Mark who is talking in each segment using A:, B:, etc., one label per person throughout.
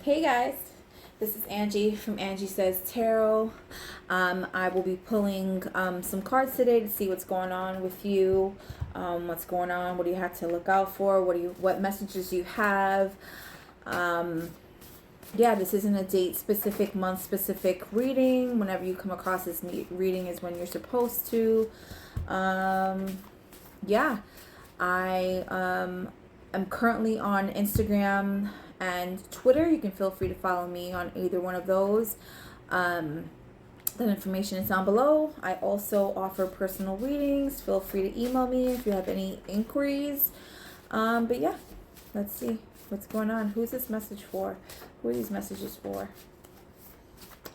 A: Hey guys, this is Angie from Angie Says Tarot. I will be pulling some cards today to see what's going on with you. What's going on? What do you have to look out for? What messages you have? Yeah, this isn't a date specific, month specific reading. Whenever you come across this reading is when you're supposed to. Yeah, I am currently on Instagram and Twitter. You can feel free to follow me on either one of those. That information is down below. I also offer personal readings. Feel free to email me if you have any inquiries. But yeah, let's see what's going on. Who's this message for? Who are these messages for?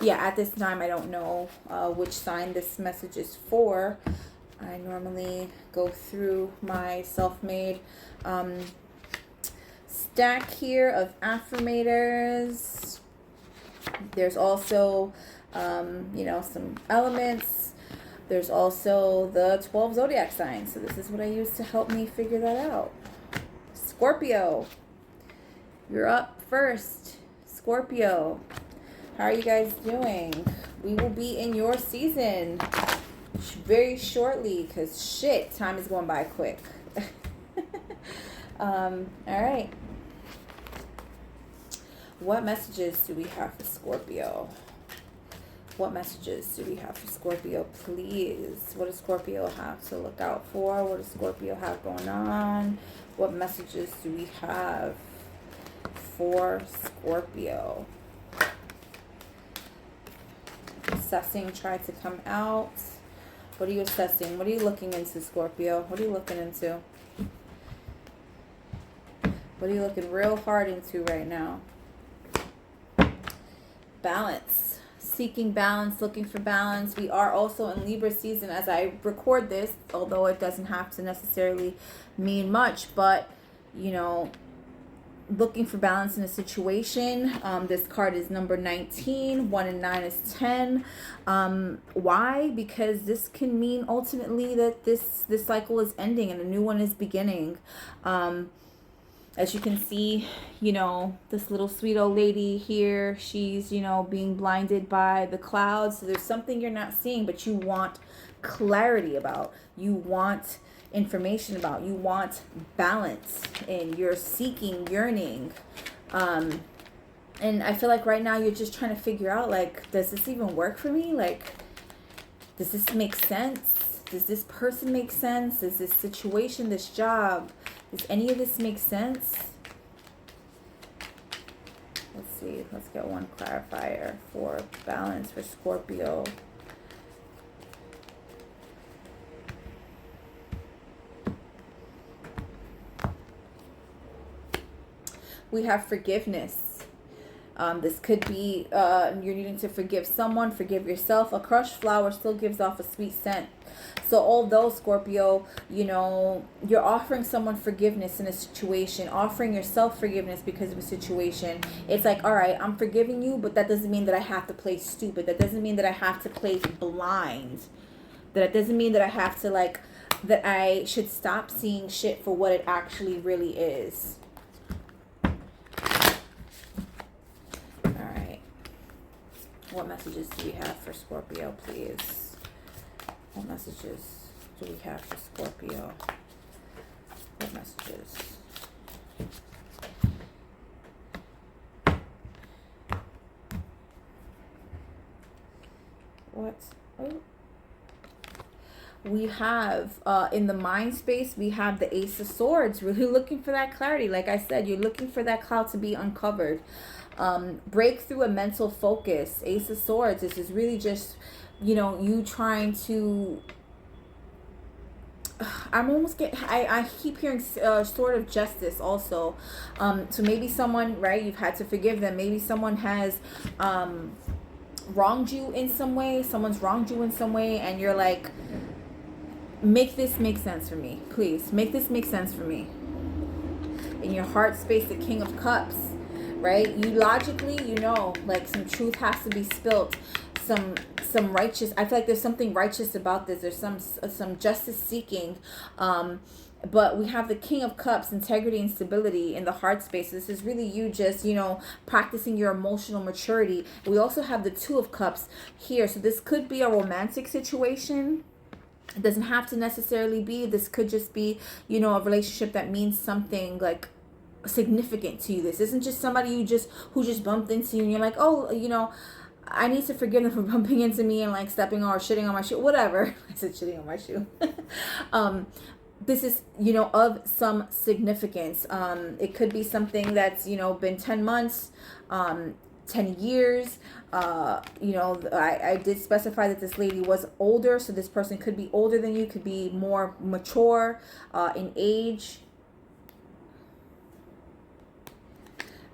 A: Yeah, at this time I don't know which sign this message is for. I normally go through my self-made stack here of affirmators. There's also, some elements. There's also the 12 zodiac signs. So this is what I use to help me figure that out. Scorpio, you're up first. Scorpio, how are you guys doing? We will be in your season very shortly because shit, time is going by quick. All right. What messages do we have for Scorpio? What messages do we have for Scorpio, please? What does Scorpio have to look out for? What does Scorpio have going on? What messages do we have for Scorpio? Assessing tried to come out. What are you assessing? What are you looking into, Scorpio? What are you looking into? What are you looking real hard into right now? Balance. Seeking balance, looking for balance. We are also in Libra season as I record this, although it doesn't have to necessarily mean much, but, looking for balance in a situation. This card is number 19. 1 and 9 is 10. Why? Because this can mean ultimately that this cycle is ending and a new one is beginning. As you can see, this little sweet old lady here, she's, being blinded by the clouds. So there's something you're not seeing, but you want clarity about. You want information about. You want balance, and you're seeking, yearning. And I feel like right now you're just trying to figure out, does this even work for me? Does this make sense? Does this person make sense? Does this situation, this job, does any of this make sense? Let's see. Let's get one clarifier for balance for Scorpio. We have forgiveness. This could be you're needing to forgive someone, forgive yourself. A crushed flower still gives off a sweet scent. So although, Scorpio, you're offering someone forgiveness in a situation, offering yourself forgiveness because of a situation, it's like, all right, I'm forgiving you, but that doesn't mean that I have to play stupid. That doesn't mean that I have to play blind. That doesn't mean that I have to, that I should stop seeing shit for what it actually really is. What messages do we have for Scorpio, please? What messages do we have for Scorpio? What messages? What? Oh. We have, in the mind space, we have the Ace of Swords. Really looking for that clarity. Like I said, you're looking for that cloud to be uncovered. Break through a mental focus. Ace of Swords. This is really just, you trying to... I keep hearing Sword of Justice also. So maybe someone, right, you've had to forgive them. Maybe someone has wronged you in some way. Someone's wronged you in some way, and you're like, make this make sense for me. Please, make this make sense for me. In your heart space, the King of Cups. Right? You logically, some truth has to be spilt. Some righteous, I feel like there's something righteous about this. There's some justice seeking. But we have the King of Cups, integrity and stability in the heart space. This is really you just, practicing your emotional maturity. We also have the Two of Cups here. So this could be a romantic situation. It doesn't have to necessarily be. This could just be, a relationship that means something like significant to you. This isn't just somebody who just bumped into you and you're like, oh, I need to forgive them for bumping into me and like stepping or shitting on my shoe, whatever. I said shitting on my shoe. This is, of some significance. It could be something that's, been 10 months, 10 years. I did specify that this lady was older. So this person could be older than you, could be more mature in age.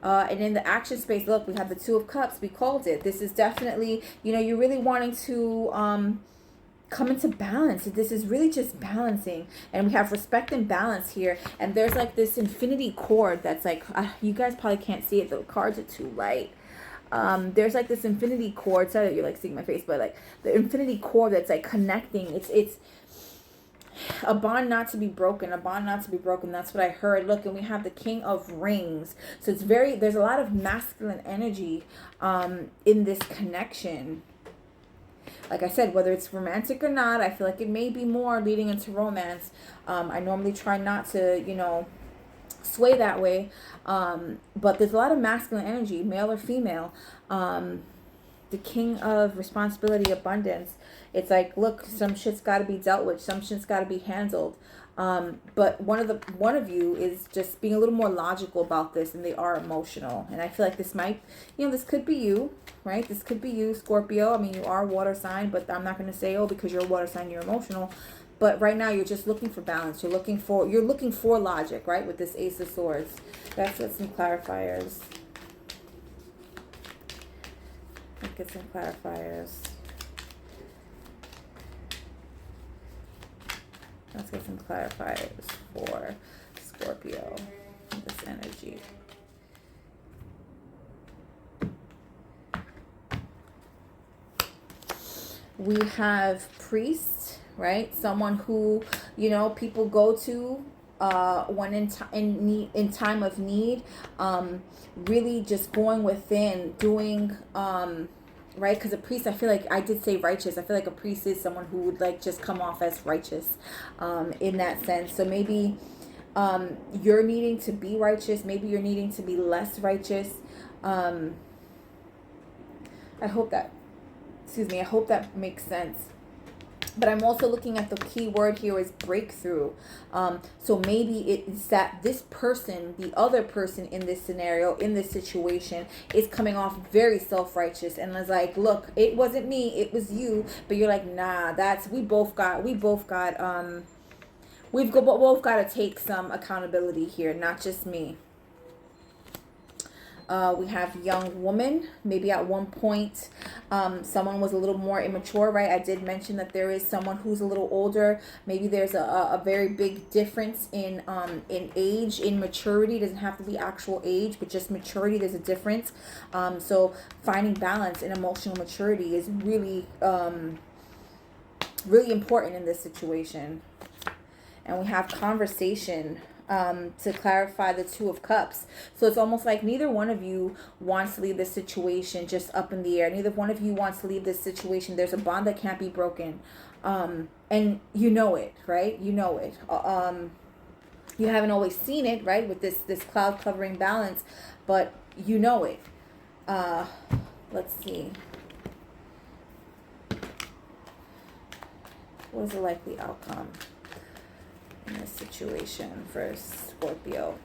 A: And in the action space, look, we have the Two of Cups. We called it. This is definitely, you're really wanting to come into balance. This is really just balancing. And we have respect and balance here. And there's like this infinity cord that's like, you guys probably can't see it. The cards are too light. There's like this infinity cord. Sorry that you're like seeing my face, but like the infinity cord that's like connecting. It's a bond not to be broken, a bond not to be broken. That's what I heard. Look, and we have the King of Rings. So it's there's a lot of masculine energy in this connection. Like I said, whether it's romantic or not, I feel like it may be more leading into romance. I normally try not to, sway that way. But there's a lot of masculine energy, male or female. The King of Responsibility, Abundance. It's like, look, some shit's got to be dealt with. Some shit's got to be handled. But one of you is just being a little more logical about this, and they are emotional. And I feel like this might, this could be you, right? This could be you, Scorpio. I mean, you are a water sign, but I'm not going to say, oh, because you're a water sign, you're emotional. But right now, you're just looking for balance. You're looking for logic, right? With this Ace of Swords. Let's get some clarifiers. Let's get some clarifiers. Let's get some clarifiers for Scorpio, this energy. We have priest, right? Someone who, people go to when in time of need, really just going within, doing right? Because a priest, I feel like I did say righteous. I feel like a priest is someone who would like just come off as righteous in that sense. So maybe you're needing to be righteous. Maybe you're needing to be less righteous. I hope that makes sense. But I'm also looking at the key word here is breakthrough. So maybe it's that this person, the other person in this scenario, in this situation, is coming off very self-righteous and is like, look, it wasn't me, it was you. But you're like, nah, we've both got to take some accountability here, not just me. We have young woman. Maybe at one point, someone was a little more immature, right? I did mention that there is someone who's a little older. Maybe there's a very big difference in age, in maturity. It doesn't have to be actual age, but just maturity. There's a difference. So finding balance in emotional maturity is really, really important in this situation. And we have conversation. To clarify the Two of Cups. So it's almost like neither one of you wants to leave this situation just up in the air. Neither one of you wants to leave this situation. There's a bond that can't be broken. And you know it, right? You know it. You haven't always seen it, right? With this cloud covering balance, but you know it. Let's see. What is the likely outcome in this situation for Scorpio?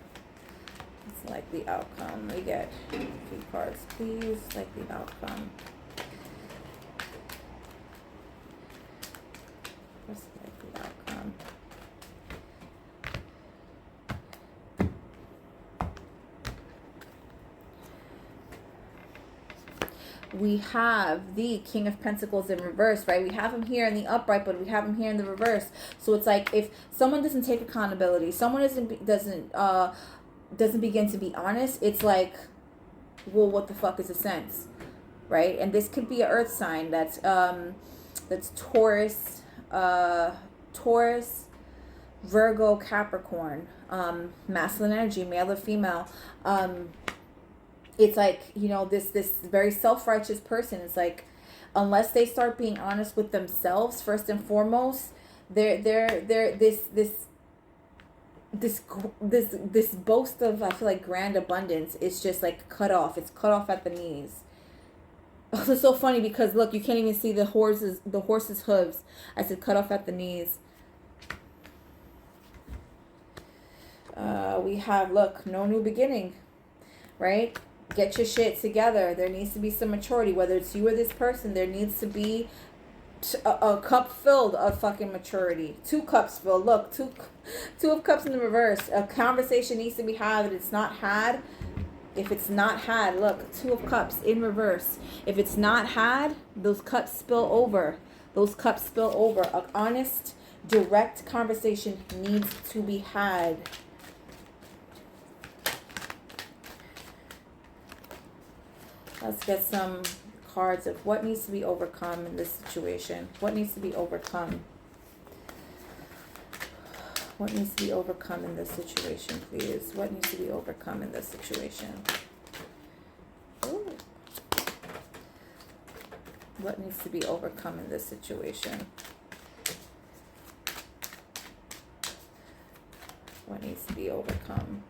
A: It's likely outcome. We get 3 cards, please. Likely outcome. What's the likely outcome? We have the King of Pentacles in reverse, right? We have him here in the upright, but we have him here in the reverse. So it's like if someone doesn't take accountability, someone doesn't begin to be honest, it's like, well, what the fuck is the sense, right? And this could be an earth sign that's Taurus, Virgo, Capricorn, masculine energy, male or female. It's like, you know, this very self-righteous person. It's like, unless they start being honest with themselves first and foremost, they're this boast of, I feel like, grand abundance is just like cut off. It's cut off at the knees. Oh, it's so funny because look, you can't even see the horse's hooves. I said cut off at the knees. We have, look, no new beginning, right? Get your shit together. There needs to be some maturity. Whether it's you or this person, there needs to be a cup filled of fucking maturity. 2 cups filled. Look, two of cups in the reverse. A conversation needs to be had. If it's not had, look, 2 of cups in reverse. If it's not had, those cups spill over. An honest, direct conversation needs to be had. Let's get some cards of what needs to be overcome in this situation. What needs to be overcome? What needs to be overcome in this situation, please? What needs to be overcome in this situation? Ooh. What needs to be overcome in this situation? What needs to be overcome?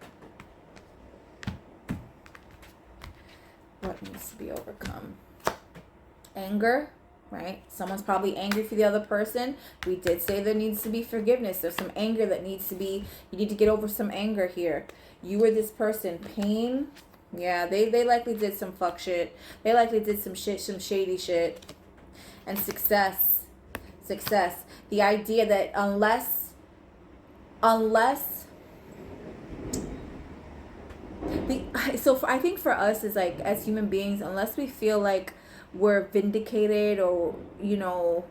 A: What needs to be overcome? Anger, right? Someone's probably angry for the other person. We did say there needs to be forgiveness. There's some anger that needs to be, you need to get over some anger here. You or this person. Pain. Yeah, they likely did some fuck shit. They likely did some shady shit. And success. The idea that unless I think for us is like, as human beings, unless we feel like we're vindicated, or, you know,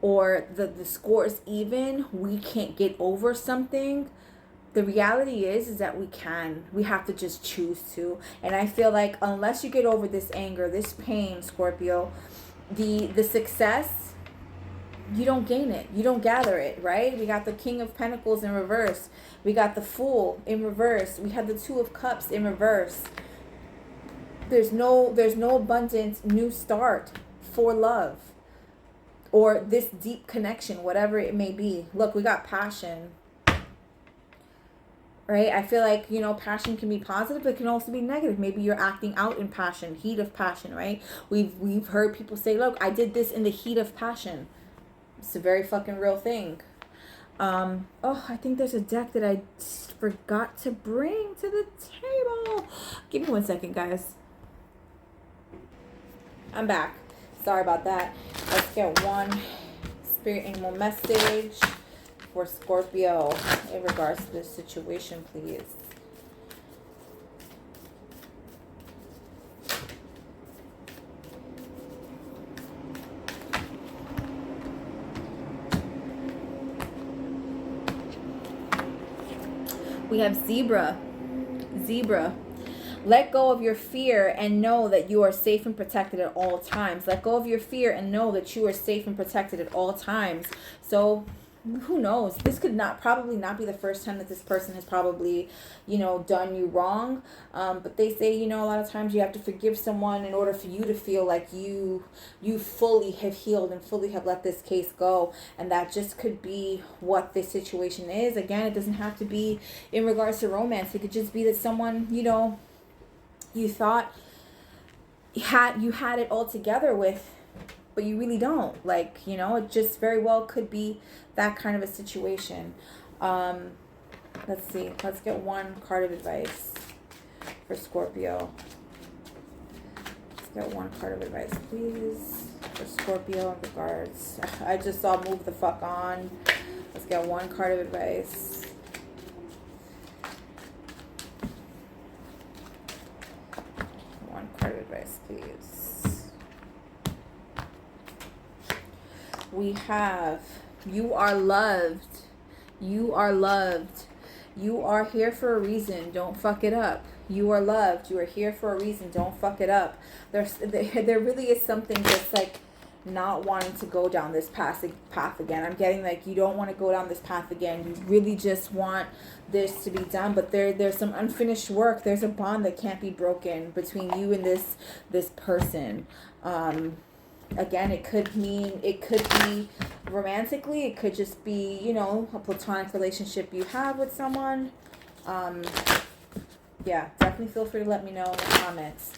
A: or the score is even, we can't get over something. The reality is that we have to just choose to. And I feel like unless you get over this anger, this pain, Scorpio, the success, you don't gain it. You don't gather it, right? We got the King of Pentacles in reverse. We got the Fool in reverse. We had the 2 of Cups in reverse. There's no abundant new start for love or this deep connection, whatever it may be. Look, we got passion, right? I feel like, you know, passion can be positive, but it can also be negative. Maybe you're acting out in passion, heat of passion, right? We've heard people say, look, I did this in the heat of passion. It's a very fucking real thing. Oh, I think there's a deck that I forgot to bring to the table. Give me 1 second, guys. I'm back. Sorry about that. Let's get one spirit animal message for Scorpio in regards to this situation, please. We have Zebra. Let go of your fear and know that you are safe and protected at all times. Let go of your fear and know that you are safe and protected at all times. So who knows? This could probably not be the first time that this person has probably, you know, done you wrong. But they say, you know, a lot of times you have to forgive someone in order for you to feel like you fully have healed and fully have let this case go. And that just could be what this situation is. Again, it doesn't have to be in regards to romance. It could just be that someone, you know, you thought you had it all together with, but you really don't. Like, you know, it just very well could be that kind of a situation. Let's see. Let's get one card of advice for Scorpio. Let's get one card of advice, please, for Scorpio in regards. I just saw move the fuck on. Let's get one card of advice. Card of advice, please. We have, you are loved. You are loved. You are here for a reason. Don't fuck it up. You are loved. You are here for a reason. Don't fuck it up. There really is something just like, not wanting to go down this path again. I'm getting like you don't want to go down this path again. You really just want this to be done, but there's some unfinished work. There's a bond that can't be broken between you and this person. Again, it could be romantically, it could just be, you know, a platonic relationship you have with someone. Yeah, definitely feel free to let me know in the comments.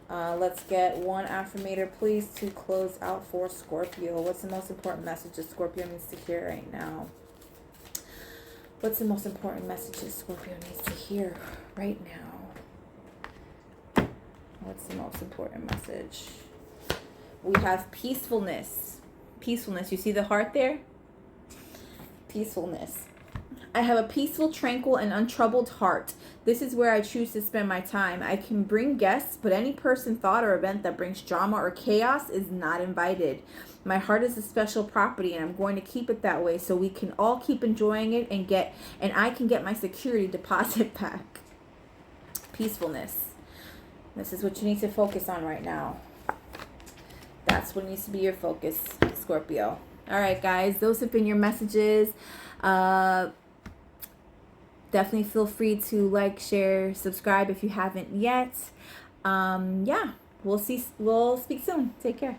A: Let's get one affirmator, please, to close out for Scorpio. What's the most important message that Scorpio needs to hear right now? What's the most important message that Scorpio needs to hear right now? What's the most important message? We have peacefulness. Peacefulness. You see the heart there? Peacefulness. I have a peaceful, tranquil, and untroubled heart. This is where I choose to spend my time. I can bring guests, but any person, thought, or event that brings drama or chaos is not invited. My heart is a special property, and I'm going to keep it that way so we can all keep enjoying it and I can get my security deposit back. Peacefulness. This is what you need to focus on right now. That's what needs to be your focus, Scorpio. All right, guys, those have been your messages. Definitely feel free to like, share, subscribe if you haven't yet. Yeah, we'll speak soon. Take care.